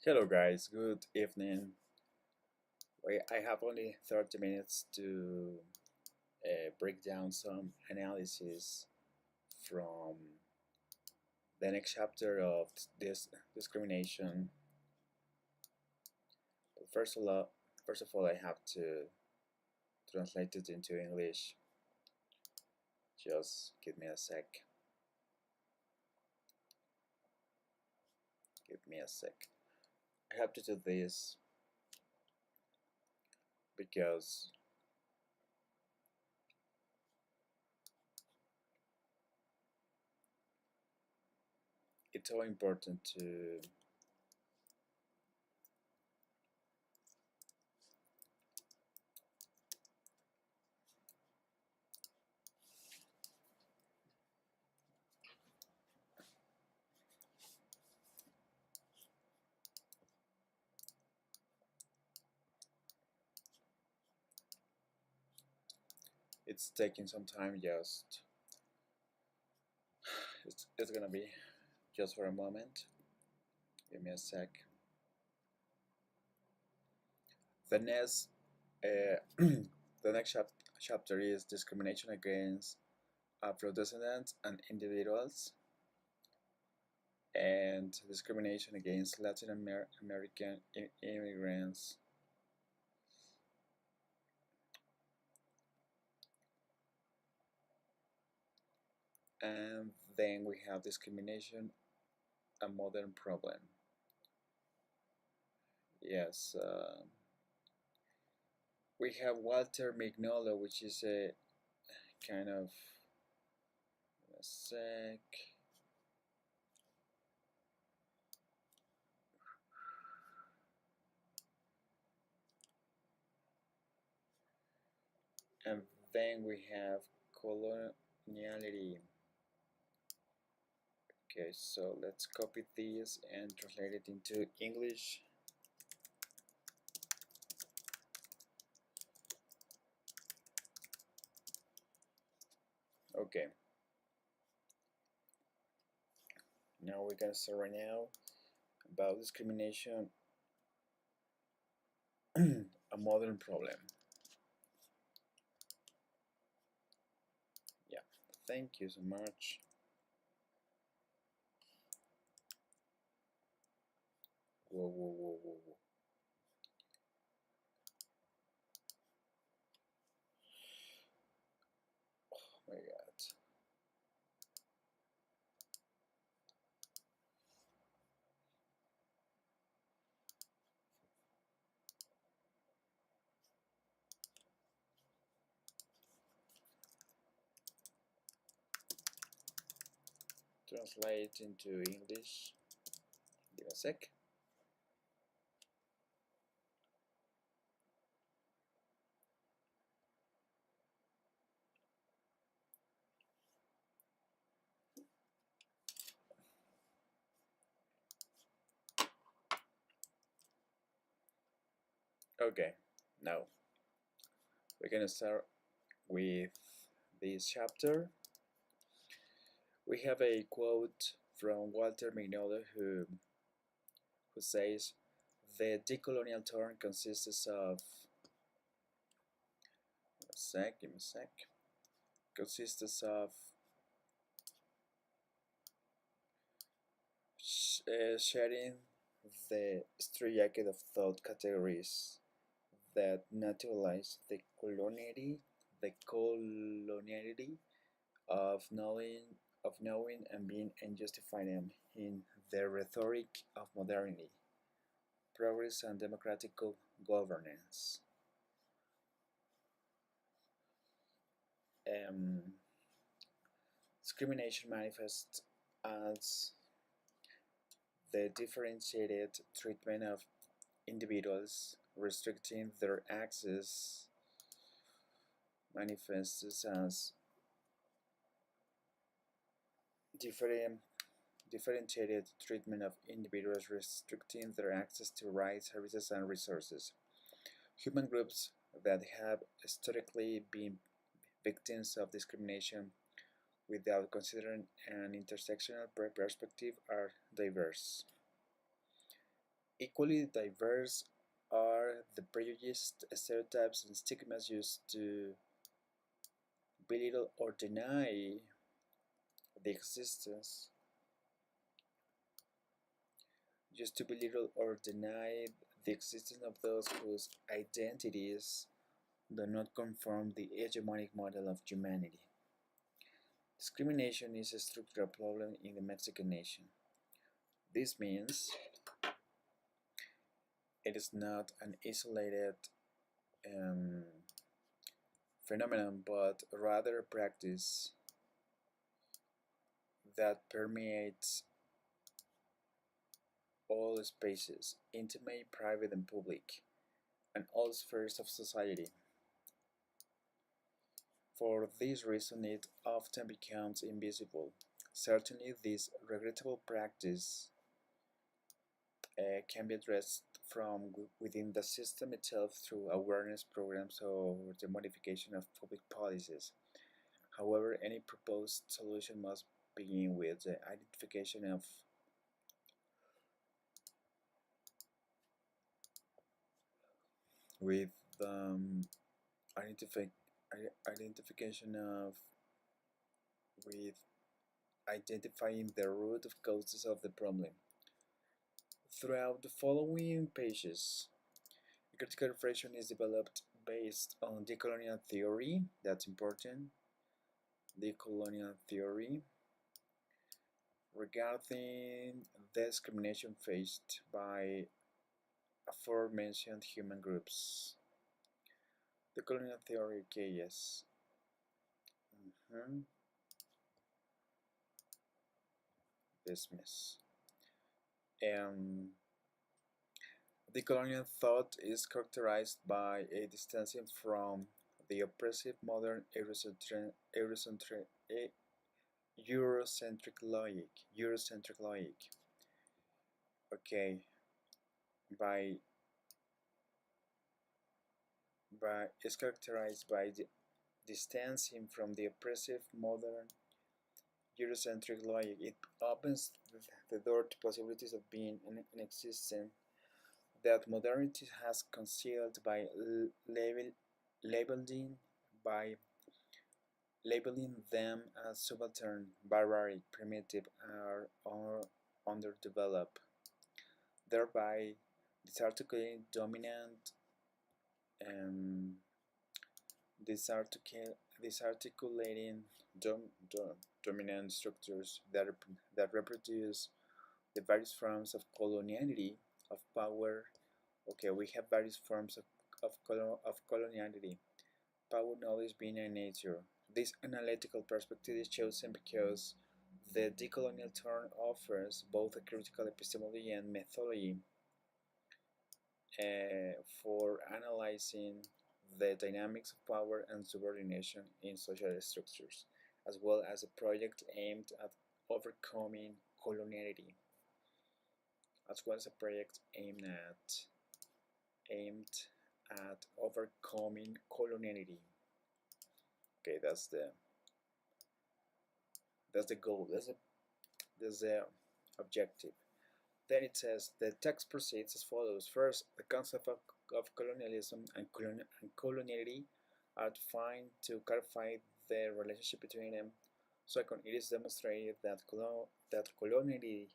Hello guys, good evening. I have only 30 minutes to break down some analysis from the next chapter of this discrimination. But first of all, I have to translate it into English. Just give me a sec. Give me a sec. I have to do this because it's so important to it's taking some time. It's gonna be just for a moment. Give me a sec. The next the next chapter is discrimination against Afro-descendants and individuals, and discrimination against Latin American immigrants. And then we have discrimination, a modern problem. Yes, we have Walter Mignolo, which is a kind of a sec. And then we have coloniality. Okay, so let's copy this and translate it into English. Okay, now we're gonna start right now about discrimination, a modern problem. Yeah, thank you so much. Whoa, whoa, whoa, whoa, whoa. Oh my god. Translate into English. Give a sec. Okay, now we're gonna start with this chapter. We have a quote from Walter Mignolo who says, the decolonial term consists of give me a sec, consists of sharing the straitjacket of thought categories that naturalize the coloniality of knowing and being and justify them in the rhetoric of modernity, progress and democratic governance. Um, Discrimination manifests as the differentiated treatment of individuals, restricting their access, manifests as different differentiated treatment of individuals, restricting their access to rights, services, and resources. Human groups that have historically been victims of discrimination without considering an intersectional perspective are diverse. Equally diverse are the prejudices, stereotypes, and stigmas used to belittle or deny the existence, of those whose identities do not conform the hegemonic model of humanity. Discrimination is a structural problem in the Mexican nation. This means it is not an isolated um, phenomenon, but rather a practice that permeates all spaces, intimate, private, and public, and all spheres of society. For this reason, it often becomes invisible. Certainly, this regrettable practice can be addressed from within the system itself through awareness programs or the modification of public policies. However, any proposed solution must begin with the identification of with identify, identification of with identifying the root of causes of the problem. Throughout the following pages, a critical reflection is developed based on decolonial theory. That's important. Decolonial theory regarding the discrimination faced by aforementioned human groups. Decolonial theory, okay, yes. Dismiss. Decolonial thought is characterized by a distancing from the oppressive modern Eurocentric logic. Okay, by is characterized by the distancing from the oppressive modern Eurocentric logic. It opens the door to possibilities of being an existence that modernity has concealed by labeling by labeling them as subaltern, barbaric, primitive, or underdeveloped, thereby disarticulating dominant um, disarticulating dominant structures that reproduce the various forms of coloniality, of power. Okay, we have various forms of coloniality, power knowledge being a nature. This analytical perspective is chosen because the decolonial turn offers both a critical epistemology and methodology for analyzing the dynamics of power and subordination in social structures, as well as a project aimed at overcoming coloniality, as well as a project aimed at overcoming coloniality. Okay, that's the goal. That's the objective. Then it says the text proceeds as follows. First, the concept of colonialism and coloniality are defined to clarify the relationship between them. Second, it is demonstrated that coloniality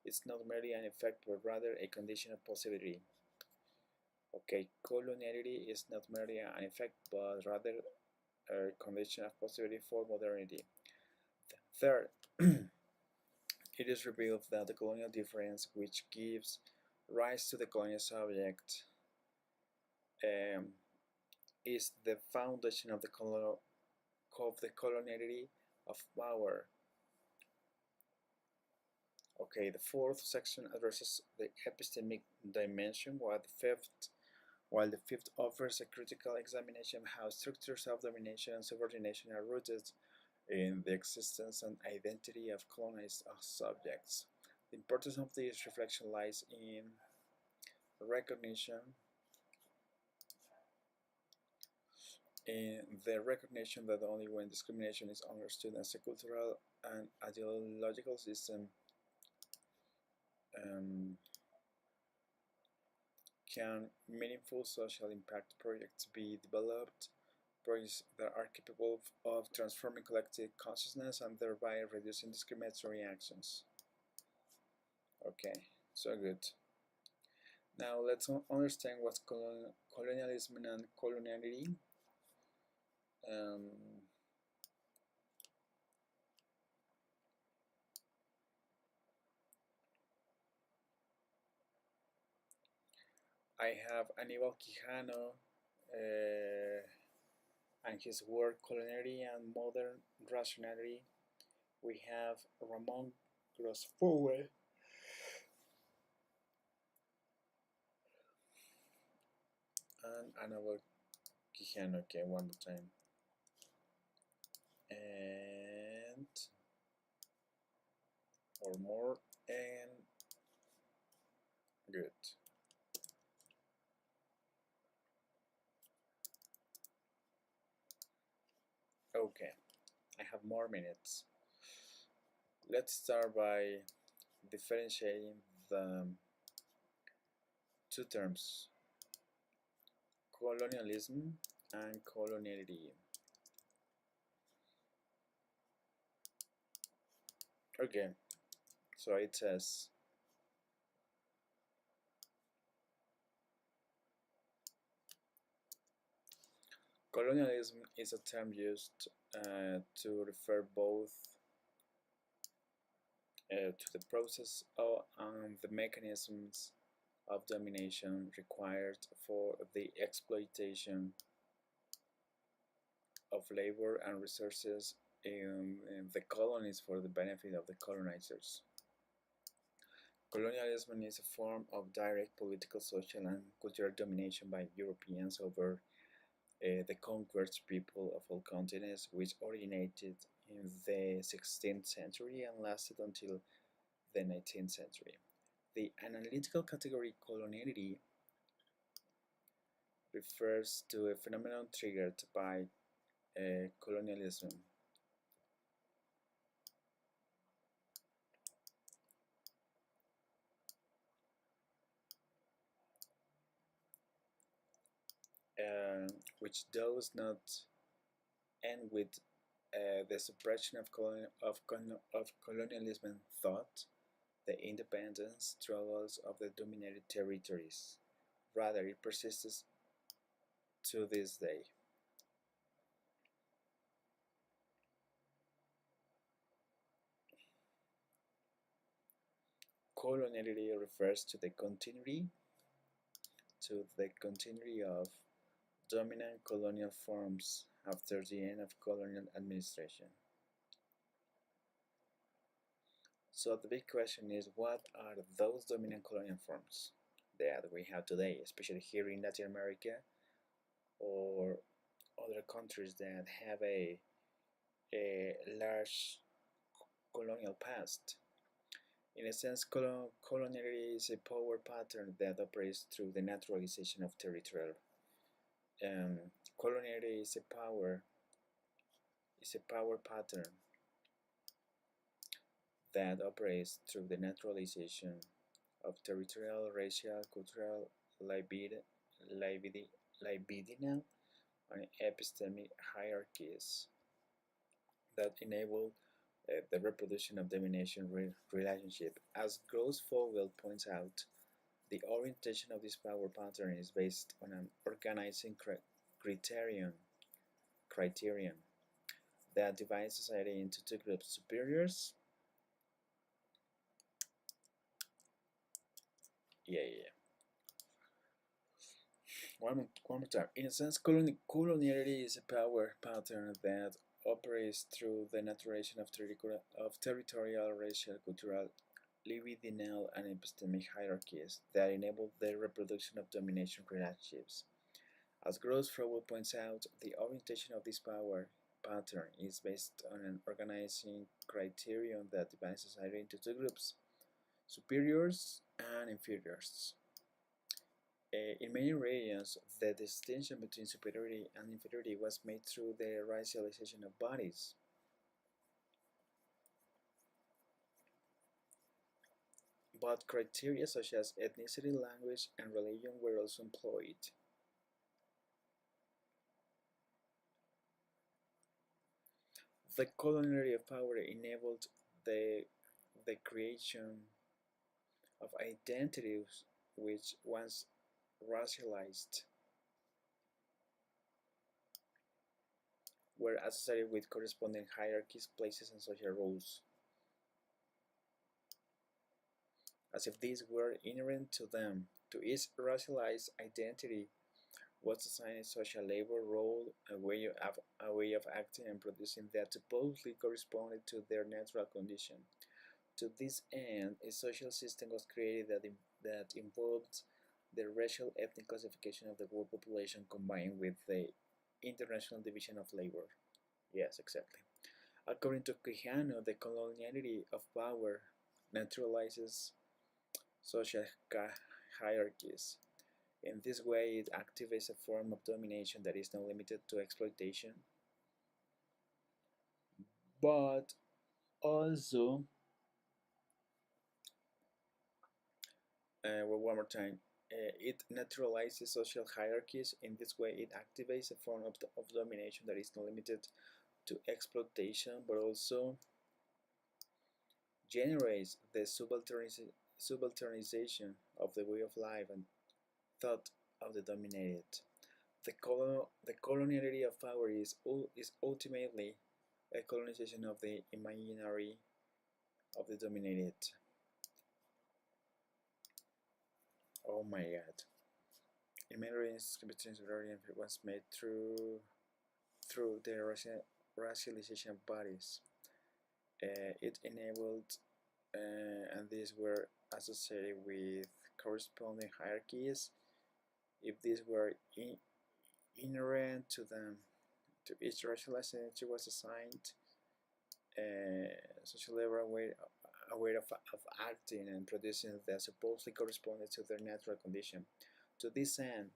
is not merely an effect but rather a condition of possibility. Okay, coloniality is not merely an effect but rather a condition of possibility for modernity. Third, it is revealed that the colonial difference, which gives rise to the colonial subject, um, is the foundation of the coloniality of power. Okay, the fourth section addresses the epistemic dimension, while the fifth offers a critical examination of how structures of domination and subordination are rooted in the existence and identity of colonized subjects. The importance of this reflection lies in the recognition that only when discrimination is understood as a cultural and ideological system um, can meaningful social impact projects be developed, projects that are capable of transforming collective consciousness and thereby reducing discriminatory actions? Okay, so good. Now let's understand what's colonialism and coloniality. Um, I have Aníbal Quijano and his work Coloniality and Modern Rationality. We have Ramon Grosfogue and Aníbal Quijano. Okay, one more time. And or more and good. Okay, I have more minutes. Let's start by differentiating the two terms, colonialism and coloniality. Okay, so it says colonialism is a term used to refer both to the process and the mechanisms of domination required for the exploitation of labor and resources in the colonies for the benefit of the colonizers. Colonialism is a form of direct political, social, and cultural domination by Europeans over the conquered people of all continents, which originated in the 16th century and lasted until the 19th century. The analytical category coloniality refers to a phenomenon triggered by colonialism. Which does not end with the suppression of colonialism thought, the independence struggles of the dominated territories. Rather, it persists to this day. Coloniality refers to the continuity of dominant colonial forms after the end of colonial administration. So the big question is, what are those dominant colonial forms that we have today, especially here in Latin America or other countries that have a large colonial past? In a sense, coloniality is a power pattern that operates through the naturalization of territorial. Coloniality is a power pattern that operates through the naturalization of territorial, racial, cultural, libidinal, and epistemic hierarchies that enable the reproduction of domination relationship. As Gross-Fogel points out, the orientation of this power pattern is based on an organizing criterion that divides society into two groups: superiors. Yeah. One more time. In a sense, coloniality is a power pattern that operates through the naturation of territorial, racial, cultural, libidinal, and epistemic hierarchies that enable the reproduction of domination relationships. As Gross-Fogel points out, the orientation of this power pattern is based on an organizing criterion that divides society into two groups: superiors and inferiors. In many regions, the distinction between superiority and inferiority was made through the racialization of bodies. but criteria such as ethnicity, language, and religion were also employed. The coloniality of power enabled the, the creation of identities which once racialized were associated with corresponding hierarchies, places, and social roles, as if these were inherent to them. To each racialized identity was assigned a social labor role, a way of acting and producing that supposedly corresponded to their natural condition. To this end, a social system was created that involved the racial ethnic classification of the world population combined with the international division of labor. Yes, exactly. According to Quijano, the coloniality of power naturalizes social hierarchies. In this way, it activates a form of domination that is not limited to exploitation, but also, one more time, it naturalizes social hierarchies. In this way, it activates a form of domination that is not limited to exploitation, but also generates the subalternization of the way of life and thought of the dominated. The coloniality of power is ultimately a colonization of the imaginary of the dominated. Oh my god. Imaginary was made through the racialization of bodies. It enabled, and these were associated with corresponding hierarchies if these were inherent to them. To each racialized entity was assigned social level a way of acting and producing that supposedly corresponded to their natural condition. To this end,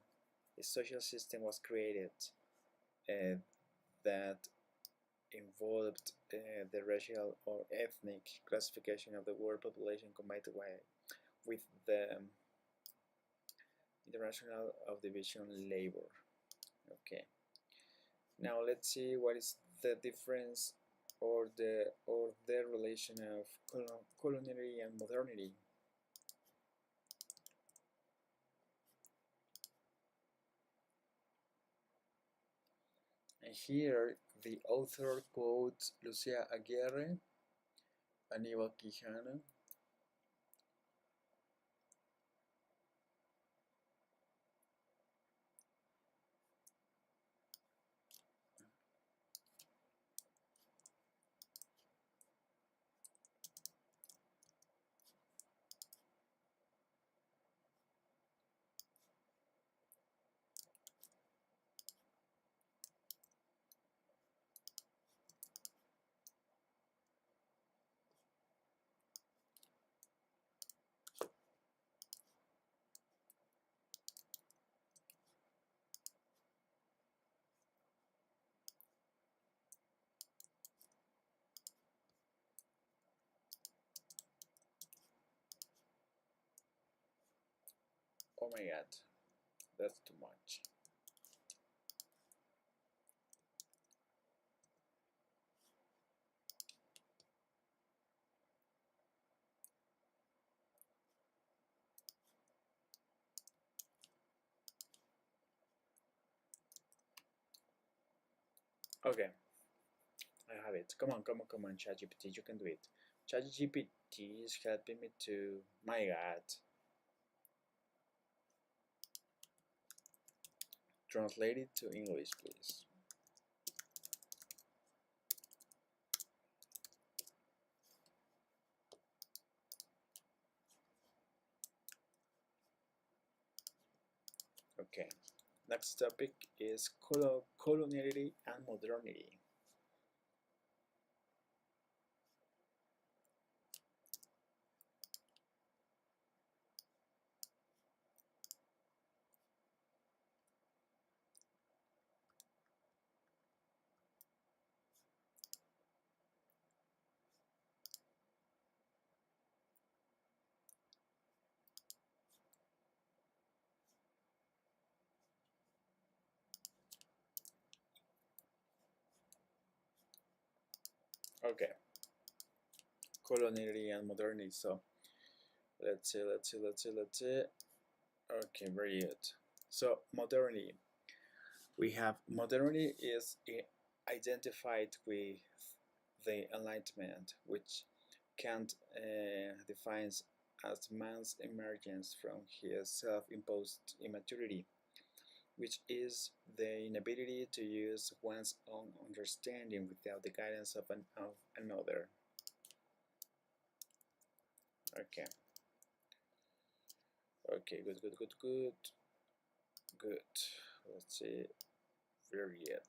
a social system was created that involved the racial or ethnic classification of the world population combined with the international of division labor. Okay. Now let's see what is the difference or the relation of coloniality and modernity. And here the author quotes Lucia Aguirre, Aníbal Quijano, oh my god, that's too much. Okay, I have it. Come on, ChatGPT, you can do it. ChatGPT is helping me to. My god. Translate it to English, please. Okay. Next topic is coloniality and modernity. Okay, coloniality and modernity. So let's see. Okay, very good. So modernity. We have modernity is identified with the Enlightenment, which Kant defines as man's emergence from his self-imposed immaturity, which is the inability to use one's own understanding without the guidance of another. Okay, okay, good. Let's see, very good.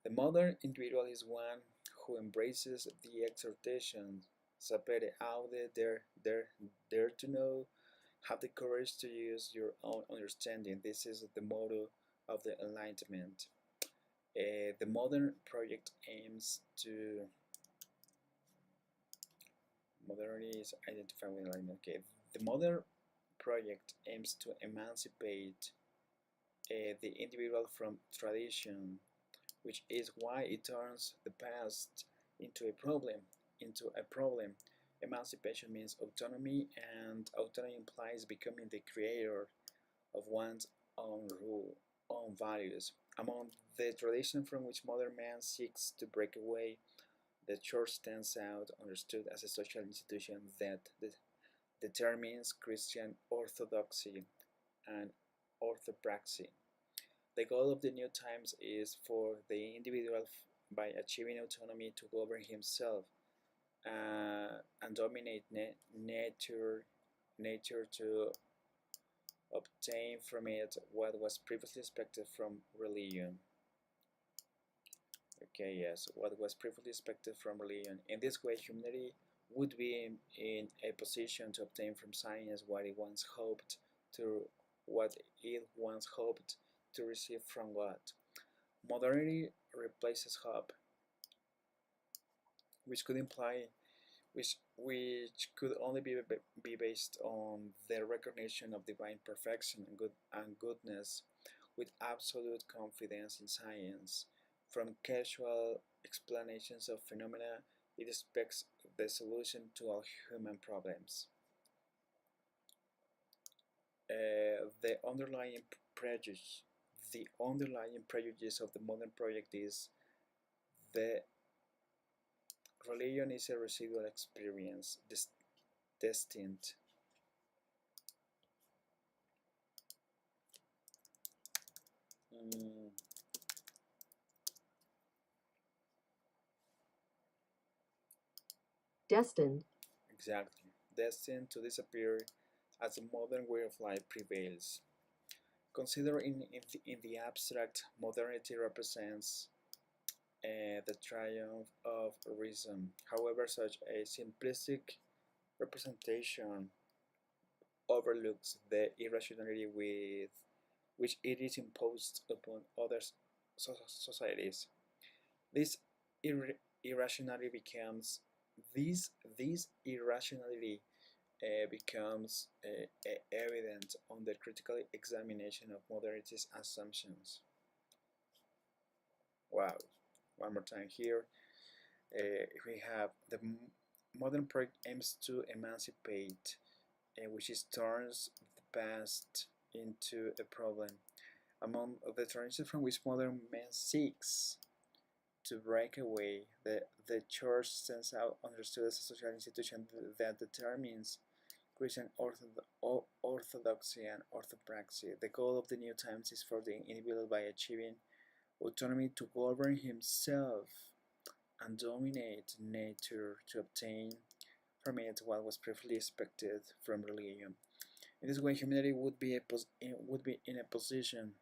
The modern individual is one who embraces the exhortation, sapere aude, dare to know, have the courage to use your own understanding. This is the motto of the Enlightenment. The modern project aims to modernity is identified with enlightenment. Okay, the modern project aims to emancipate the individual from tradition, which is why it turns the past into a problem. Into a problem. Emancipation means autonomy, and autonomy implies becoming the creator of one's own rule, own values. Among the tradition from which modern man seeks to break away, the church stands out, understood as a social institution that determines Christian orthodoxy and orthopraxy. The goal of the new times is for the individual, by achieving autonomy, to govern himself and dominate nature to obtain from it what was previously expected from religion. Okay, yes, what was previously expected from religion. In this way, humanity would be in a position to obtain from science what it once hoped to receive from God. Modernity replaces hope, which could imply which could only be based on the recognition of divine perfection and goodness, with absolute confidence in science. From casual explanations of phenomena, it expects the solution to all human problems. The underlying prejudice, of the modern project is the religion is a residual experience destined mm, destined exactly destined to disappear as the modern way of life prevails. Consider in the abstract, modernity represents the triumph of reason. However, such a simplistic representation overlooks the irrationality with which it is imposed upon other societies. This irrationality becomes this irrationality becomes evident on the critical examination of modernity's assumptions. Wow, one more time here. We have the modern project aims to emancipate, which is turns the past into a problem. Among the traditions from which modern man seeks to break away, the church stands out, understood as a social institution that determines Christian orthodoxy and orthopraxy. The goal of the new times is for the individual, by achieving autonomy, to govern himself and dominate nature to obtain from it what was previously expected from religion. In this way, humanity would be in a position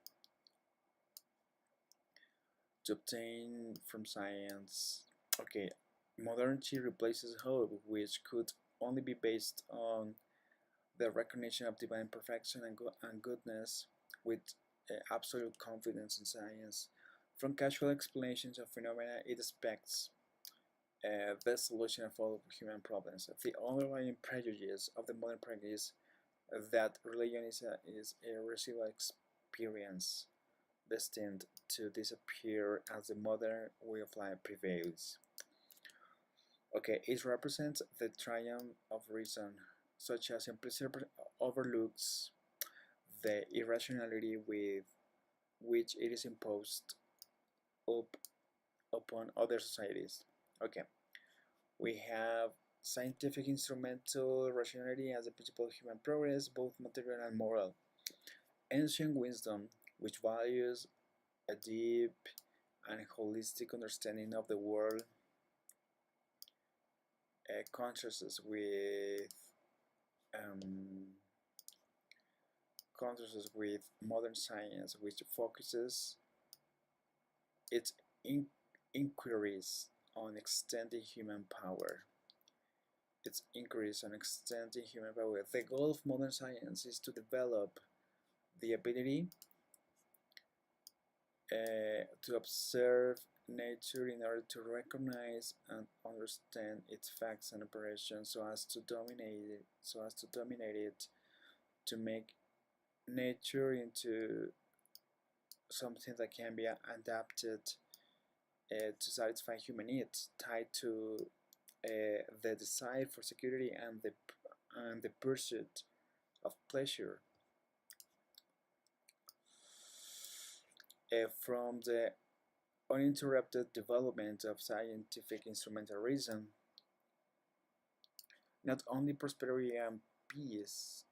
to obtain from science. Okay, modernity replaces hope, which could only be based on the recognition of divine perfection and goodness, with absolute confidence in science. From casual explanations of phenomena, it expects the solution of all human problems. The underlying prejudice of the modern practice that religion is a residual experience destined to disappear as the modern way of life prevails. Okay, it represents the triumph of reason, such as implicit overlooks the irrationality with which it is imposed up upon other societies. Okay, we have scientific instrumental rationality as the principle of human progress, both material and moral. Ancient wisdom, which values a deep and holistic understanding of the world, um, contrasts with modern science, which focuses its inquiries on extending human power. Its inquiries on extending human power. The goal of modern science is to develop the ability to observe nature in order to recognize and understand its facts and operations so as to dominate it, to make nature into something that can be adapted to satisfy human needs, tied to the desire for security and the pursuit of pleasure. From the uninterrupted development of scientific instrumental reason, not only prosperity and peace,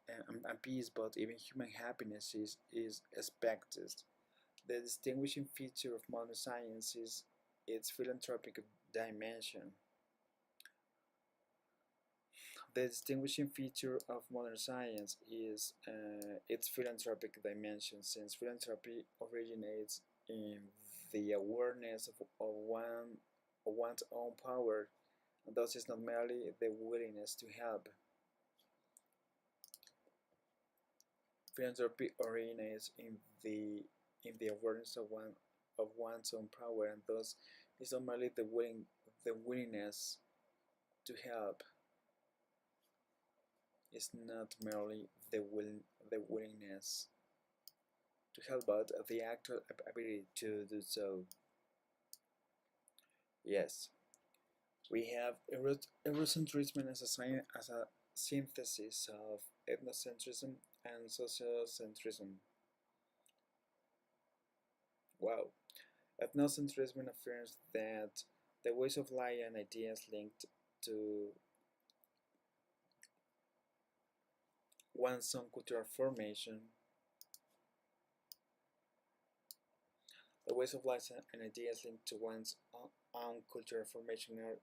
but even human happiness is expected. The distinguishing feature of modern science is its philanthropic dimension. The distinguishing feature of modern science is its philanthropic dimension, since philanthropy originates in the awareness of one's own power, and thus is not merely the willingness to help. Philanthropy originates in the awareness of one's own power, and thus is not merely the willingness to help. Is not merely the willingness to help, but the actual ability to do so. Yes, we have Eurocentrism as a synthesis of ethnocentrism and sociocentrism. Wow. Ethnocentrism affirms that the ways of life and ideas linked to one's own cultural formation, the ways of life and ideas linked to one's own cultural formation are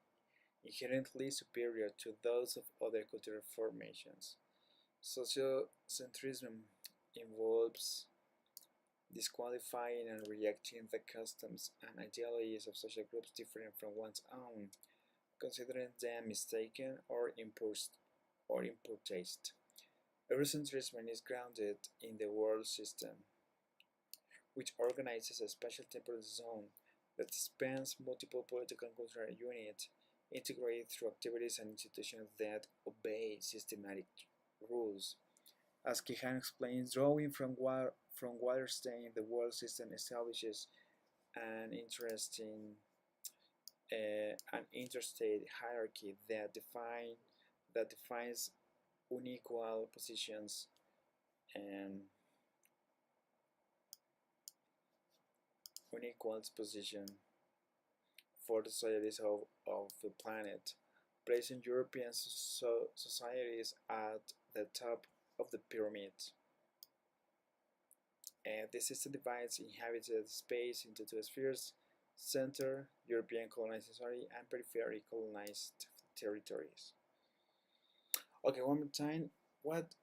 inherently superior to those of other cultural formations. Sociocentrism involves disqualifying and rejecting the customs and ideologies of social groups different from one's own, considering them mistaken or in poor taste. Eurocentrism is grounded in the world system, which organizes a special temporal zone that spans multiple political and cultural units, integrated through activities and institutions that obey systematic rules. As Kehan explains, drawing from Wallerstein, the world system establishes an interesting an interstate hierarchy that defines unequal positions and unequal position for the societies of the planet, placing European societies at the top of the pyramid. The system divides inhabited space into two spheres: center, European colonized territory, and periphery, colonized territories. Okay, one more time. What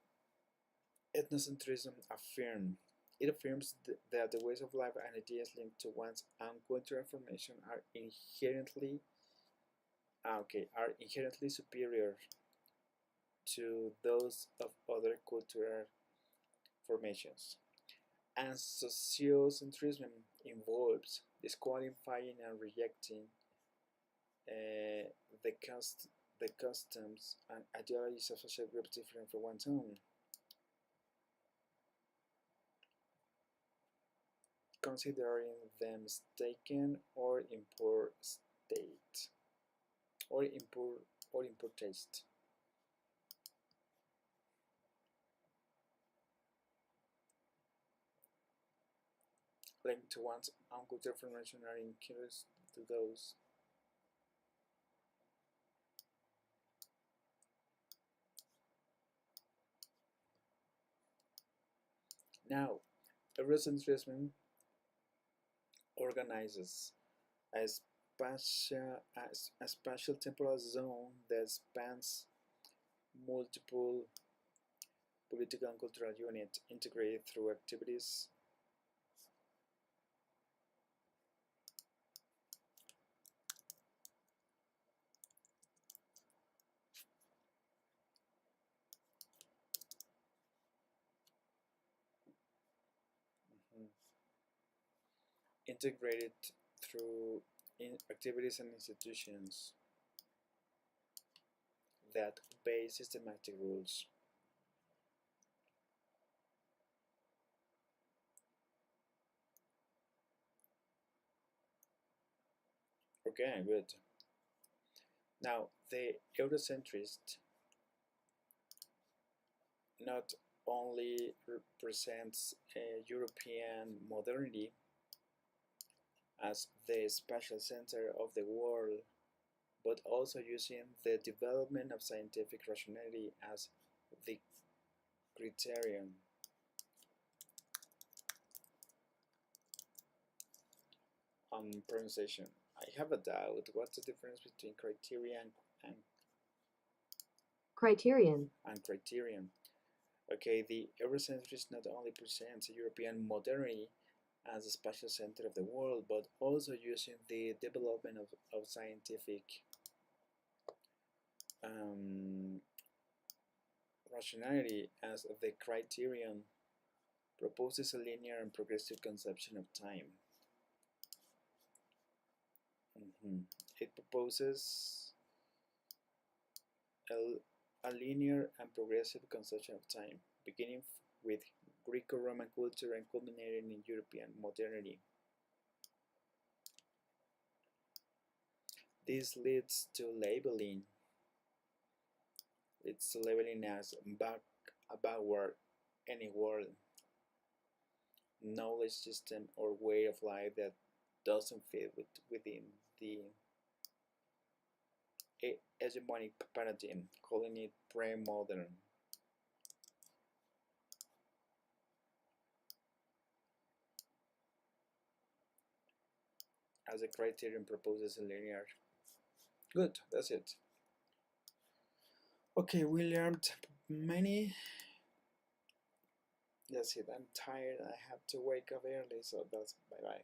ethnocentrism affirms? It affirms that the ways of life and ideas linked to one's own cultural formation are inherently superior to those of other cultural formations. And sociocentrism involves disqualifying and rejecting uh, the customs and ideologies of social groups different from one's own, considering them mistaken or in poor state. or impure taste. Linked to one's own cultural formation are incurious to those. Now, Eurocentrism organizes a spatial temporal zone that spans multiple political and cultural units integrated through activities mhm, integrated through activities and institutions that obey systematic rules. Okay, good. Now, the Eurocentrist not only represents European modernity as the spatial center of the world, but also using the development of scientific rationality as the criterion. Pronunciation. I have a doubt. What's the difference between Criterion. and criterion? Okay, the Eurocentrist not only presents European modernity as a spatial center of the world, but also using the development of scientific um, rationality as the criterion, proposes a linear and progressive conception of time. It proposes a linear and progressive conception of time, beginning with Greco-Roman culture and culminating in European modernity. This leads to labeling. It's labeling as backward any world, knowledge system, or way of life that doesn't fit within the hegemonic paradigm, calling it pre-modern. As a criterion proposes a linear. Good, that's it. Okay, we learned many. That's it. I'm tired. I have to wake up early, so that's bye bye.